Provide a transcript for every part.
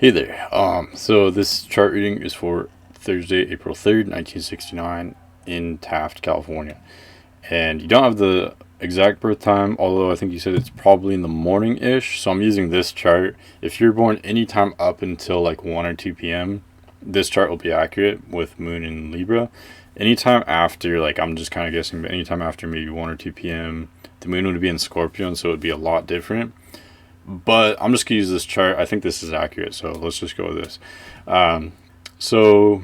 Hey there. So this chart reading is for Thursday, April 3rd, 1969, in Taft, California. And you don't have the exact birth time, although I think you said it's probably in the morning-ish. So I'm using this chart. If you're born anytime up until like 1 or 2 p.m., this chart will be accurate with Moon in Libra. Anytime after, like I'm just kind of guessing, but anytime after maybe 1 or 2 p.m., the Moon would be in Scorpio, so it would be a lot different. But I'm just going to use this chart. I think this is accurate, so let's just go with this. Um, so,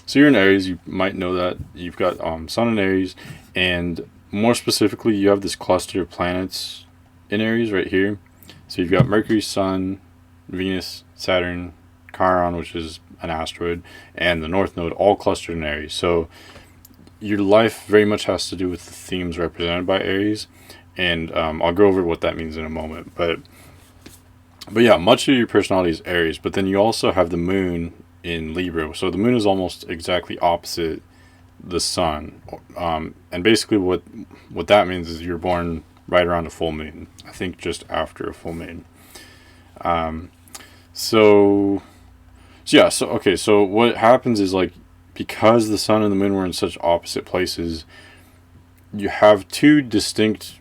so you're in Aries. You might know that you've got Sun in Aries, and more specifically, you have this cluster of planets in Aries right here. So you've got Mercury, Sun, Venus, Saturn, Chiron, which is an asteroid, and the North Node, all clustered in Aries. So your life very much has to do with the themes represented by Aries, and I'll go over what that means in a moment. But yeah, much of your personality is Aries, but then you also have the moon in Libra. So the moon is almost exactly opposite the sun. And basically what that means is you're born right around a full moon. I think just after a full moon. Um, so, so what happens is like because the sun and the moon were in such opposite places, you have two distinct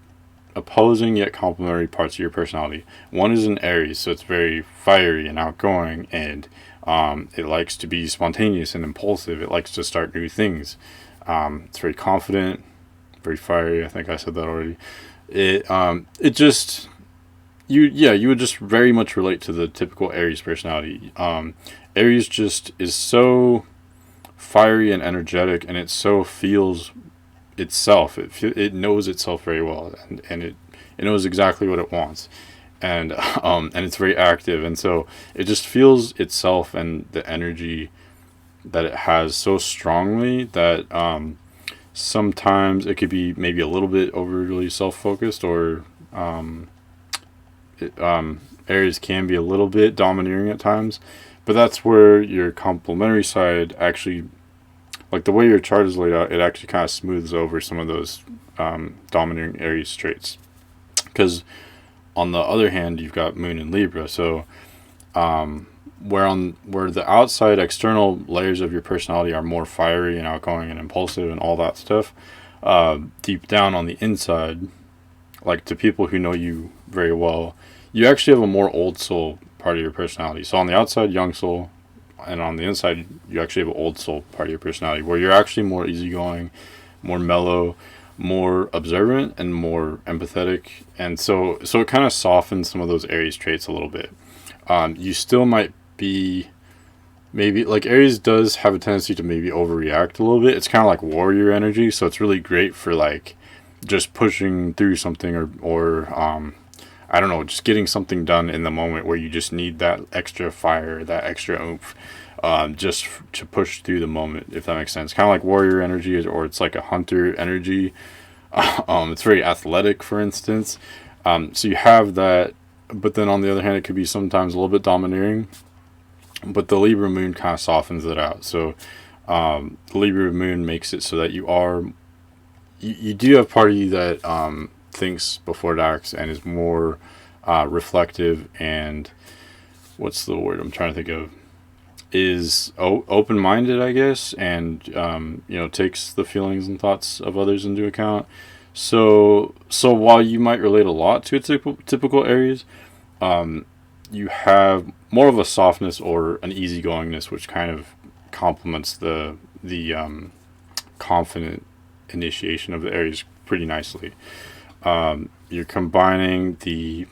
opposing yet complementary parts of your personality. One is an Aries, so it's very fiery and outgoing, and it likes to be spontaneous and impulsive. It likes to start new things. It's very confident, very fiery. I think I said that already. It just you would just very much relate to the typical Aries personality. Aries just is so fiery and energetic, and it so feels itself. It knows itself very well, and it knows exactly what it wants, and and it's very active, and so it just feels itself and the energy that it has so strongly that sometimes it could be maybe a little bit overly self-focused, or Aries can be a little bit domineering at times, but that's where your complementary side actually, like the way your chart is laid out, it actually kind of smooths over some of those domineering Aries traits. Because on the other hand, you've got Moon in Libra, so where the outside external layers of your personality are more fiery and outgoing and impulsive and all that stuff, deep down on the inside, like to people who know you very well, you actually have a more old soul part of your personality. So on the outside, young soul, and on the inside you actually have an old soul part of your personality where you're actually more easygoing, more mellow, more observant, and more empathetic. And so it kind of softens some of those Aries traits a little bit. You still might be maybe like Aries does have a tendency to maybe overreact a little bit. It's kind of like warrior energy, so it's really great for like just pushing through something, or I don't know, just getting something done in the moment where you just need that extra fire, that extra oomph, just to push through the moment, if that makes sense. Kind of like warrior energy, or it's like a hunter energy. It's very athletic, for instance. So you have that, but then on the other hand, it could be sometimes a little bit domineering. But the Libra moon kind of softens it out. So the Libra moon makes it so that you do have part of you that thinks before it acts and is more reflective, and what's the word I'm trying to think of, is open-minded, I guess, and takes the feelings and thoughts of others into account. So while you might relate a lot to a typical Aries, you have more of a softness or an easygoingness, which kind of complements the confident initiation of the Aries pretty nicely. You're combining the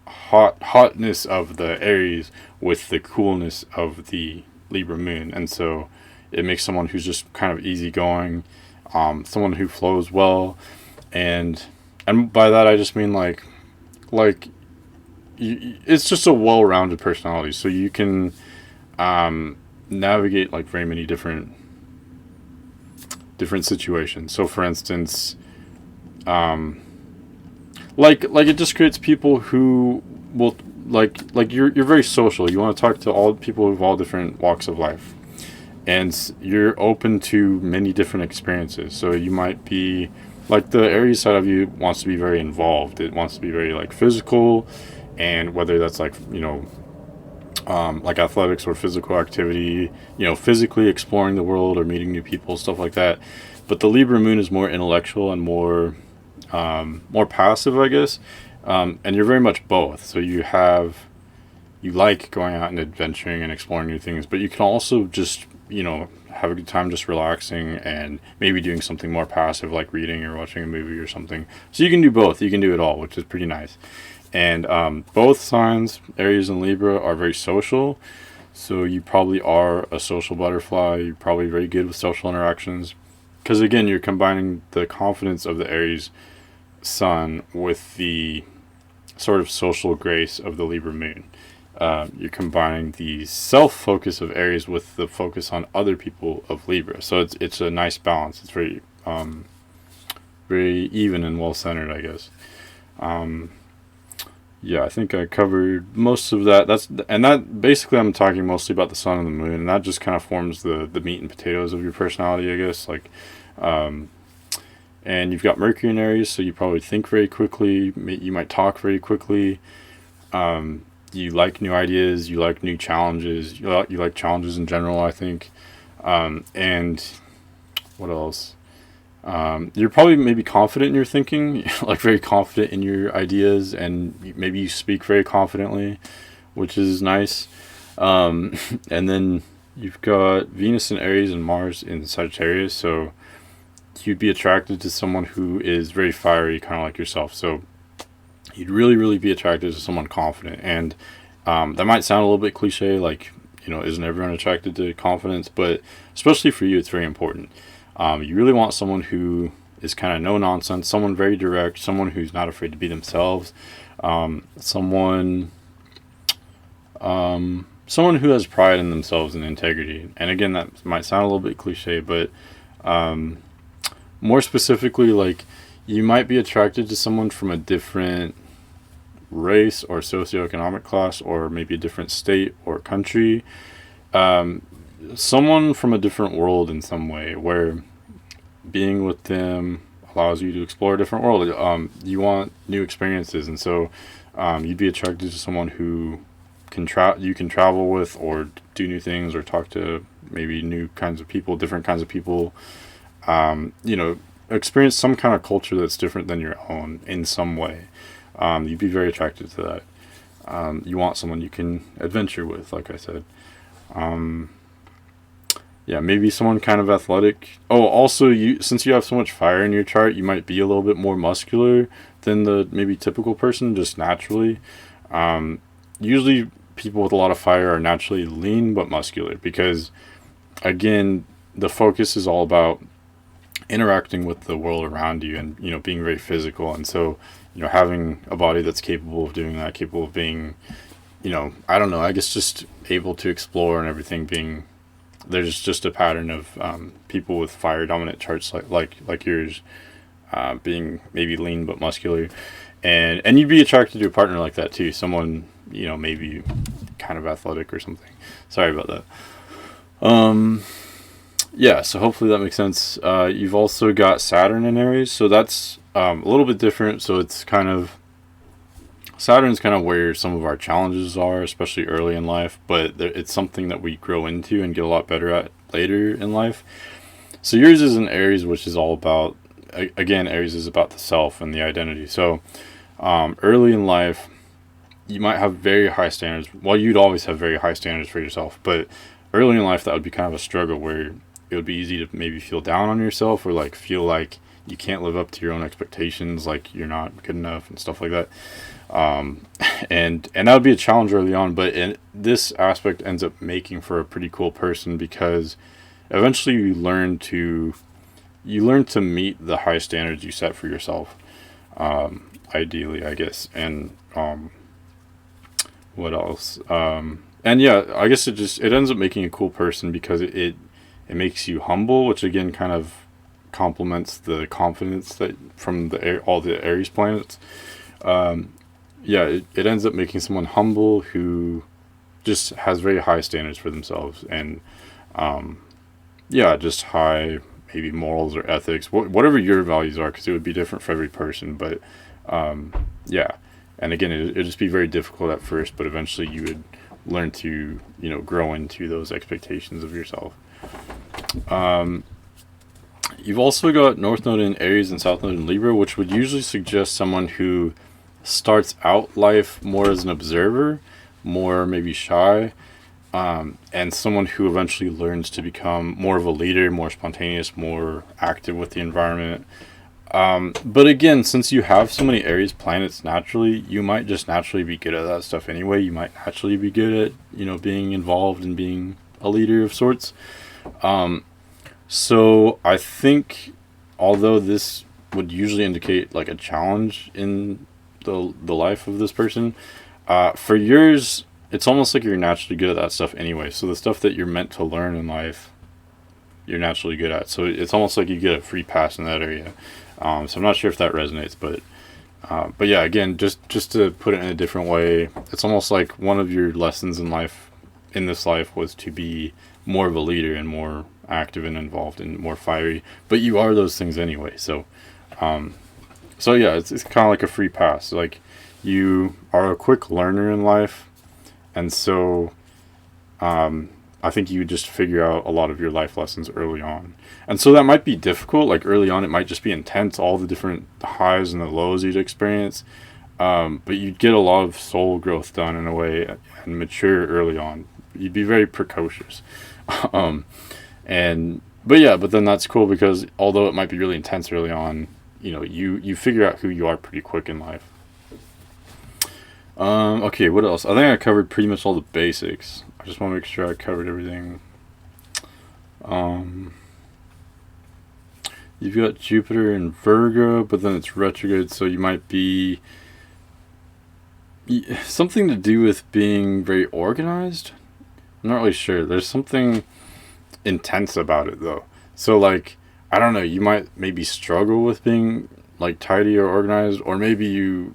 hotness of the Aries with the coolness of the Libra moon, and so it makes someone who's just kind of easygoing, someone who flows well, and by that I just mean like it's just a well-rounded personality, so you can navigate like very many different situations. So for instance, like it just creates people who will like you're very social. You want to talk to all people of all different walks of life, and you're open to many different experiences. So you might be like the Aries side of you wants to be very involved. It wants to be very like physical, and whether that's like like athletics or physical activity, physically exploring the world or meeting new people, stuff like that. But the Libra moon is more intellectual and more passive, I guess. And you're very much both. So you like going out and adventuring and exploring new things, but you can also just, have a good time just relaxing and maybe doing something more passive like reading or watching a movie or something. So you can do both. You can do it all, which is pretty nice. And both signs, Aries and Libra, are very social. So you probably are a social butterfly. You're probably very good with social interactions. Because again, you're combining the confidence of the Aries sun with the sort of social grace of the Libra moon. You're combining the self-focus of Aries with the focus on other people of Libra. So it's a nice balance. It's very even and well-centered, I guess. Yeah, I think I covered most of that. That basically I'm talking mostly about the sun and the moon, and that just kind of forms the meat and potatoes of your personality, I guess. And you've got Mercury in Aries, so you probably think very quickly. You might talk very quickly. You like new ideas. You like new challenges. You like challenges in general, I think. And what else? You're probably maybe confident in your thinking, like very confident in your ideas, and maybe you speak very confidently, which is nice. And then you've got Venus in Aries and Mars in Sagittarius, so you'd be attracted to someone who is very fiery, kind of like yourself. So you'd really, really be attracted to someone confident. And that might sound a little bit cliche, like, isn't everyone attracted to confidence? But especially for you, it's very important. You really want someone who is kind of no nonsense, someone very direct, someone who's not afraid to be themselves, someone who has pride in themselves and integrity. And again, that might sound a little bit cliche, but more specifically, like, you might be attracted to someone from a different race or socioeconomic class, or maybe a different state or country. Someone from a different world in some way, where being with them allows you to explore a different world. You want new experiences, and so you'd be attracted to someone who you can travel with, or do new things, or talk to maybe new kinds of people, different kinds of people. Experience some kind of culture that's different than your own in some way. You'd be very attracted to that. You want someone you can adventure with, like I said. Yeah, maybe someone kind of athletic. Oh, also, since you have so much fire in your chart, you might be a little bit more muscular than the maybe typical person, just naturally. Usually, people with a lot of fire are naturally lean but muscular, because, again, the focus is all about interacting with the world around you, and being very physical. And so having a body that's capable of doing that, capable of being, I don't know, I guess just able to explore and everything. There's just a pattern of people with fire dominant charts like yours, being maybe lean but muscular, and you'd be attracted to a partner like that too, someone maybe kind of athletic or something. Sorry about that. Yeah, so hopefully that makes sense. You've also got Saturn in Aries, so that's a little bit different. So Saturn's kind of where some of our challenges are, especially early in life, but it's something that we grow into and get a lot better at later in life. So yours is in Aries, which is all about, again, Aries is about the self and the identity. So early in life, you might have very high standards. Well, you'd always have very high standards for yourself, but early in life, that would be kind of a struggle, where it would be easy to maybe feel down on yourself, or like feel like you can't live up to your own expectations, like you're not good enough and stuff like that. And that would be a challenge early on, but this aspect ends up making for a pretty cool person, because eventually you learn to meet the high standards you set for yourself, ideally, I guess. And what else? And yeah, I guess it ends up making a cool person, because it makes you humble, which again kind of complements the confidence that from all the Aries planets. It ends up making someone humble who just has very high standards for themselves, and just high maybe morals or ethics, whatever your values are, because it would be different for every person. But and again, it'd just be very difficult at first, but eventually you would learn to, grow into those expectations of yourself. Um, you've also got North Node in Aries and South Node in Libra, which would usually suggest someone who starts out life more as an observer, more maybe shy, and someone who eventually learns to become more of a leader, more spontaneous, more active with the environment. But again, since you have so many Aries planets naturally, you might just naturally be good at that stuff anyway. You might naturally be good at, being involved and being a leader of sorts. So I think, although this would usually indicate like a challenge in the life of this person, for yours, it's almost like you're naturally good at that stuff anyway. So the stuff that you're meant to learn in life, you're naturally good at. So it's almost like you get a free pass in that area. So I'm not sure if that resonates, but yeah, again, just to put it in a different way, it's almost like one of your lessons in this life was to be more of a leader and more active and involved and more fiery. But you are those things anyway. So yeah, it's kind of like a free pass. Like, you are a quick learner in life, and so I think you just figure out a lot of your life lessons early on. And so that might be difficult. Like, early on, it might just be intense, all the different highs and the lows you'd experience. But you'd get a lot of soul growth done in a way and mature early on. You'd be very precocious. But then that's cool because although it might be really intense early on, you figure out who you are pretty quick in life. Okay, what else? I think I covered pretty much all the basics. I just want to make sure I covered everything. You've got Jupiter in Virgo, but then it's retrograde, so you might be something to do with being very organized. I'm not really sure. There's something intense about it, though. So, like, I don't know, you might maybe struggle with being, like, tidy or organized, or maybe you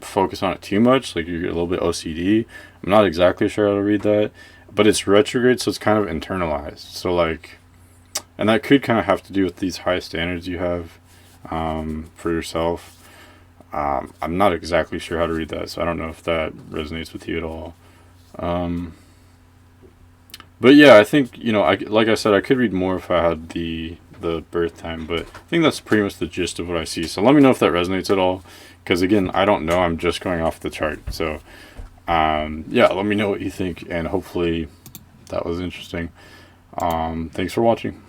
focus on it too much, like you're a little bit OCD. I'm not exactly sure how to read that, but it's retrograde, so it's kind of internalized. So, like, and that could kind of have to do with these high standards you have for yourself. I'm not exactly sure how to read that, so I don't know if that resonates with you at all. But yeah, I think, like I said, I could read more if I had the birth time, but I think that's pretty much the gist of what I see. So let me know if that resonates at all, because again, I don't know. I'm just going off the chart. So yeah, let me know what you think, and hopefully that was interesting. Thanks for watching.